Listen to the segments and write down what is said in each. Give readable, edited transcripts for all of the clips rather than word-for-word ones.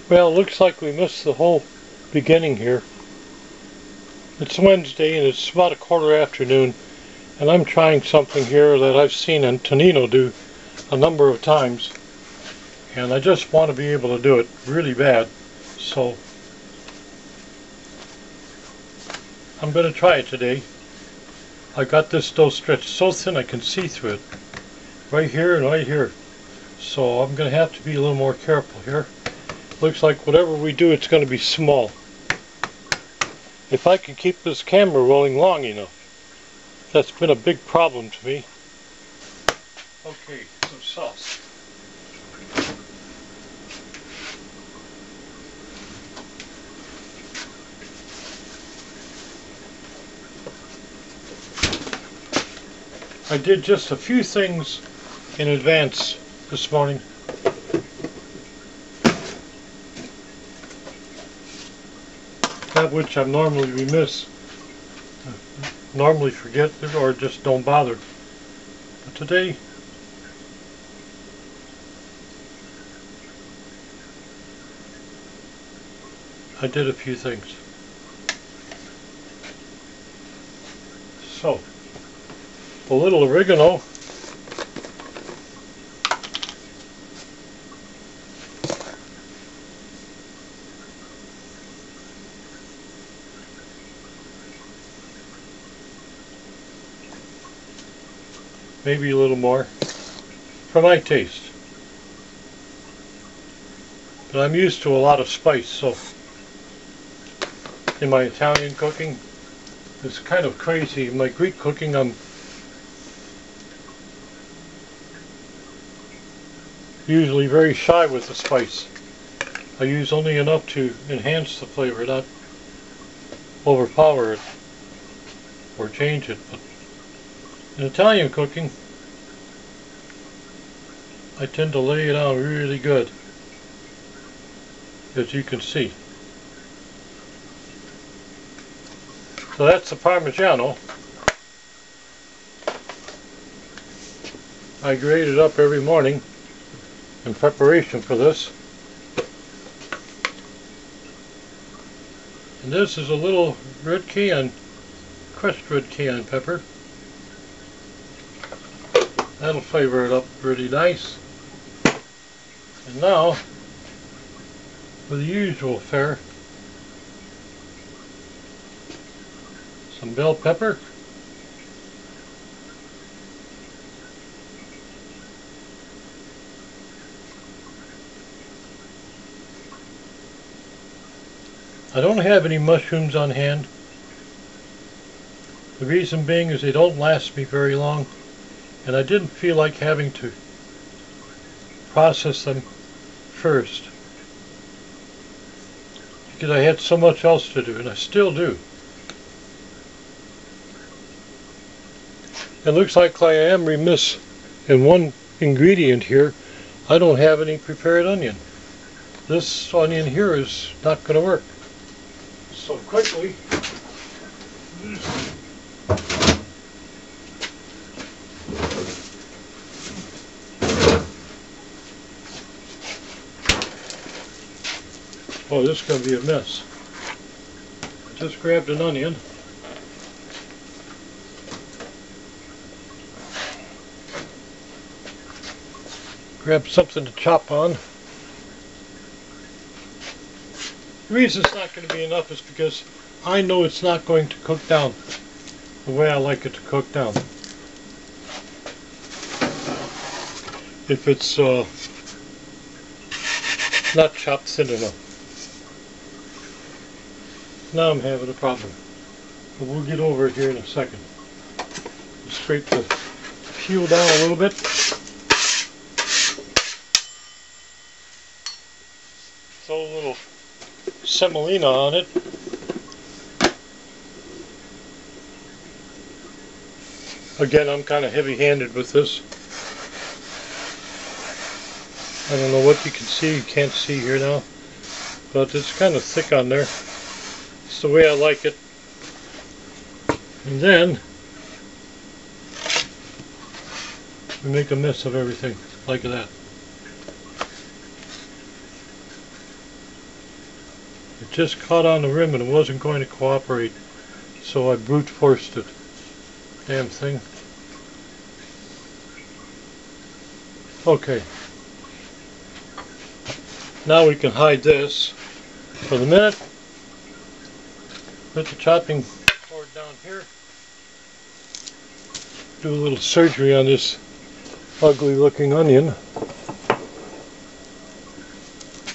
Well, it looks like we missed the whole beginning here. It's Wednesday and it's about 1/4 afternoon, and I'm trying something here that I've seen Antonino do a number of times, and I just want to be able to do it really bad, so I'm going to try it today. I got this dough stretched so thin I can see through it, right here and right here, so I'm going to have to be a little more careful here. Looks like whatever we do, it's going to be small. If I can keep this camera rolling long enough. That's been a big problem to me. Okay, some sauce. I did just a few things in advance this morning. That which I normally remiss, normally forget or just don't bother. But today, I did a few things. So, a little oregano. Maybe a little more, for my taste. But I'm used to a lot of spice, so in my Italian cooking, it's kind of crazy. In my Greek cooking, I'm usually very shy with the spice. I use only enough to enhance the flavor, not overpower it or change it. But in Italian cooking, I tend to lay it on really good, as you can see. So that's the Parmigiano. I grate it up every morning in preparation for this. And this is a little red cayenne, crushed red cayenne pepper. That'll flavor it up pretty nice. And now, with the usual fare, some bell pepper, I don't have any mushrooms on hand. The reason being is they don't last me very long, and I didn't feel like having to process them first because I had so much else to do, and I still do. It looks like I am remiss in one ingredient here. I don't have any prepared onion. This onion here is not going to work. So quickly, oh, this is going to be a mess. I just grabbed an onion. Grab something to chop on. The reason it's not going to be enough is because I know it's not going to cook down the way I like it to cook down. If it's not chopped thin enough. Now I'm having a problem. But we'll get over it here in a second. Scrape the peel down a little bit. Throw a little semolina on it. Again, I'm kind of heavy-handed with this. I don't know what you can see, you can't see here now, but it's kind of thick on there. It's the way I like it. And then we make a mess of everything like that. It just caught on the rim and it wasn't going to cooperate, so I brute forced it. Damn thing. Okay. Now we can hide this for the minute. Put the chopping board down here. Do a little surgery on this ugly looking onion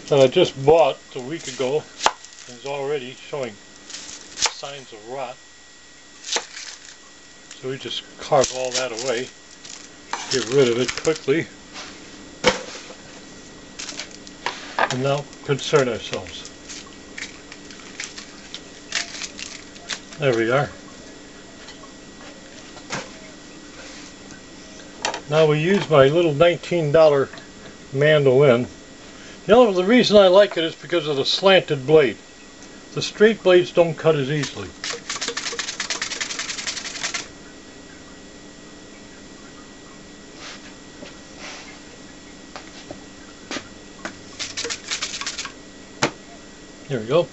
that I just bought a week ago and is already showing signs of rot. So we just carve all that away, get rid of it quickly, and now concern ourselves. There we are. Now we use my little $19 mandolin. You know, the reason I like it is because of the slanted blade. The straight blades don't cut as easily. There we go.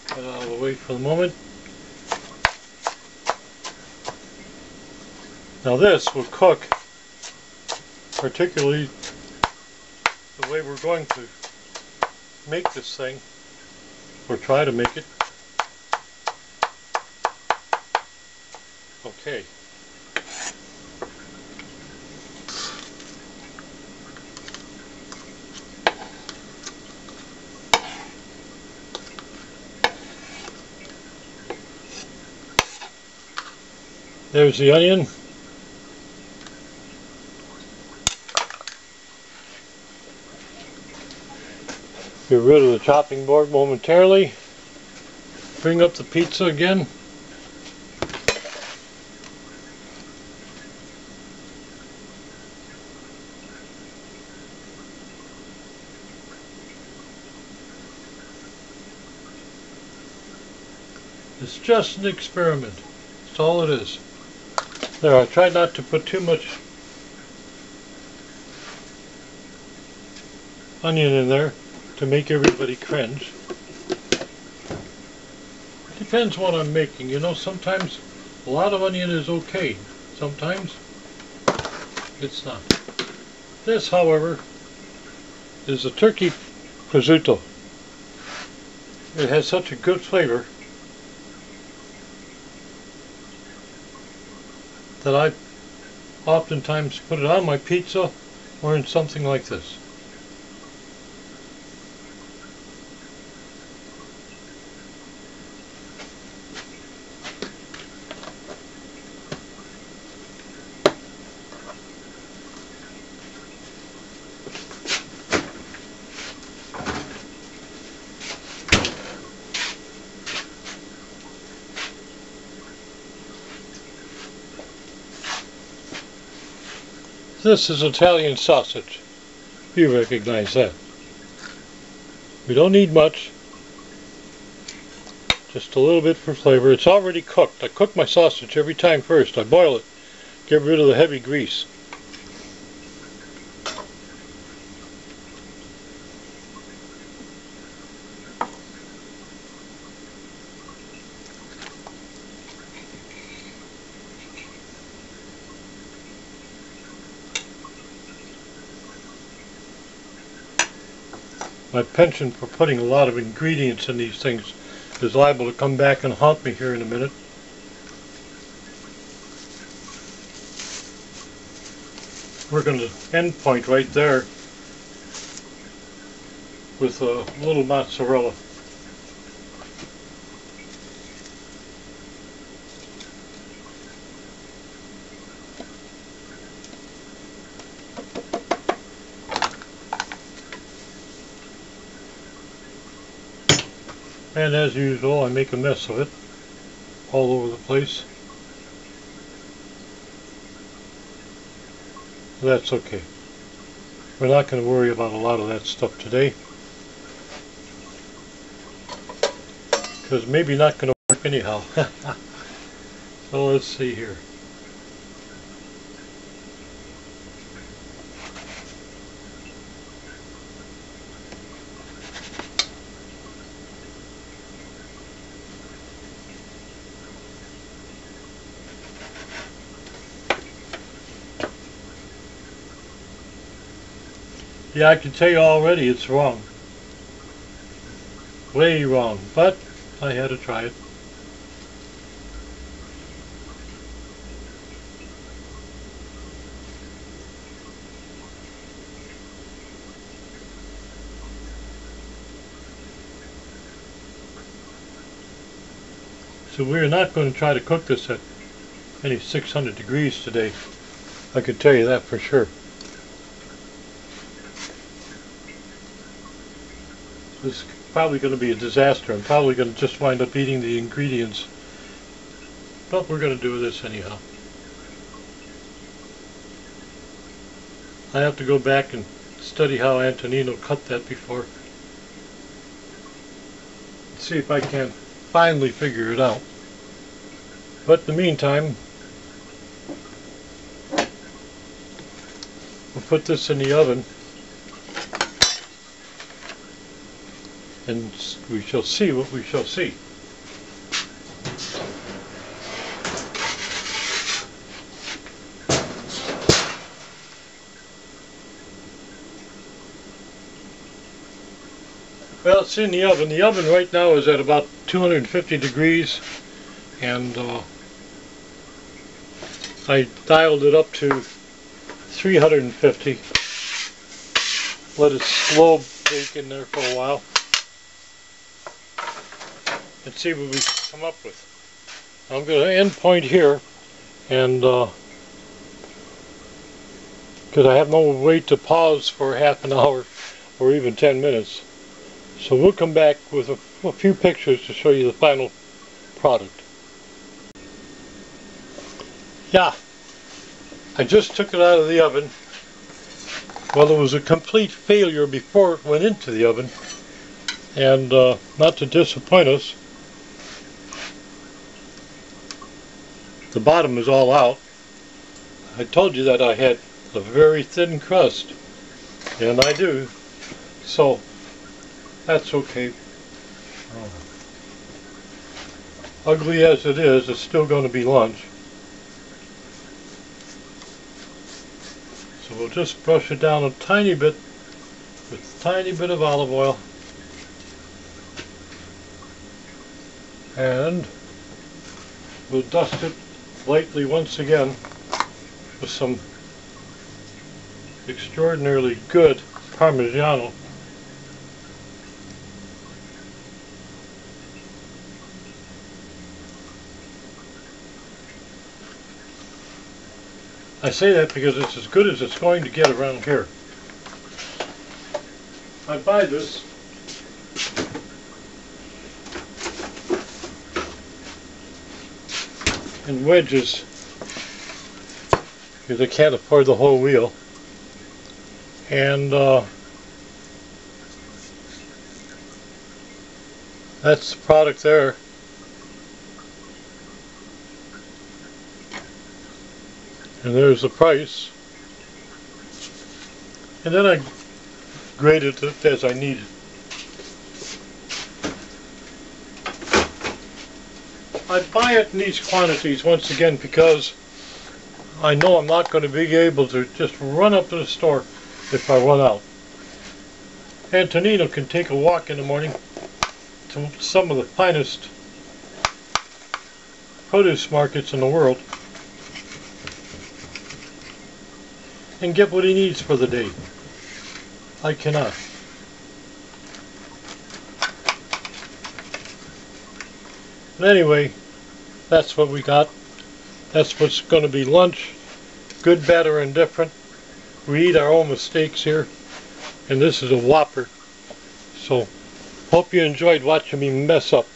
Get out of the way for the moment. Now this will cook, particularly the way we're going to make this thing, or try to make it. Okay. There's the onion. Get rid of the chopping board momentarily. Bring up the pizza again. It's just an experiment. That's all it is. There, I tried not to put too much onion in there to make everybody cringe. Depends what I'm making. You know, sometimes a lot of onion is okay. Sometimes it's not. This, however, is a turkey prosciutto. It has such a good flavor that I oftentimes put it on my pizza or in something like this. This is Italian sausage. You recognize that. We don't need much. Just a little bit for flavor. It's already cooked. I cook my sausage every time first. I boil it. Get rid of the heavy grease. My penchant for putting a lot of ingredients in these things is liable to come back and haunt me here in a minute. We're going to end point right there with a little mozzarella. And as usual, I make a mess of it all over the place. That's okay. We're not going to worry about a lot of that stuff today, because maybe not going to work anyhow. So let's see here. Yeah, I can tell you already it's wrong. Way wrong, but I had to try it. So we're not going to try to cook this at any 600 degrees today. I can tell you that for sure. This is probably going to be a disaster. I'm probably going to just wind up eating the ingredients. But we're going to do this anyhow. I have to go back and study how Antonino cut that before. See if I can finally figure it out. But in the meantime, we'll put this in the oven and we shall see what we shall see. Well, it's in the oven. The oven right now is at about 250 degrees, and I dialed it up to 350. Let it slow bake in there for a while and see what we come up with. I'm going to end point here, and because I have no way to pause for half an hour or even 10 minutes. So we'll come back with a few pictures to show you the final product. Yeah, I just took it out of the oven. Well, it was a complete failure before it went into the oven. And not to disappoint us, the bottom is all out. I told you that I had a very thin crust, and I do. So that's okay. Ugly as it is, it's still going to be lunch. So we'll just brush it down a tiny bit with a tiny bit of olive oil. And we'll dust it lightly once again with some extraordinarily good Parmigiano. I say that because it's as good as it's going to get around here. I buy this in wedges because I can't afford the whole wheel, and that's the product there. And there's the price. And then I graded it as I needed. I buy it in these quantities once again because I know I'm not going to be able to just run up to the store if I run out. Antonino can take a walk in the morning to some of the finest produce markets in the world and get what he needs for the day. I cannot. But anyway, that's what we got. That's what's going to be lunch. Good, bad, or indifferent. We eat our own mistakes here, and this is a whopper. So, hope you enjoyed watching me mess up.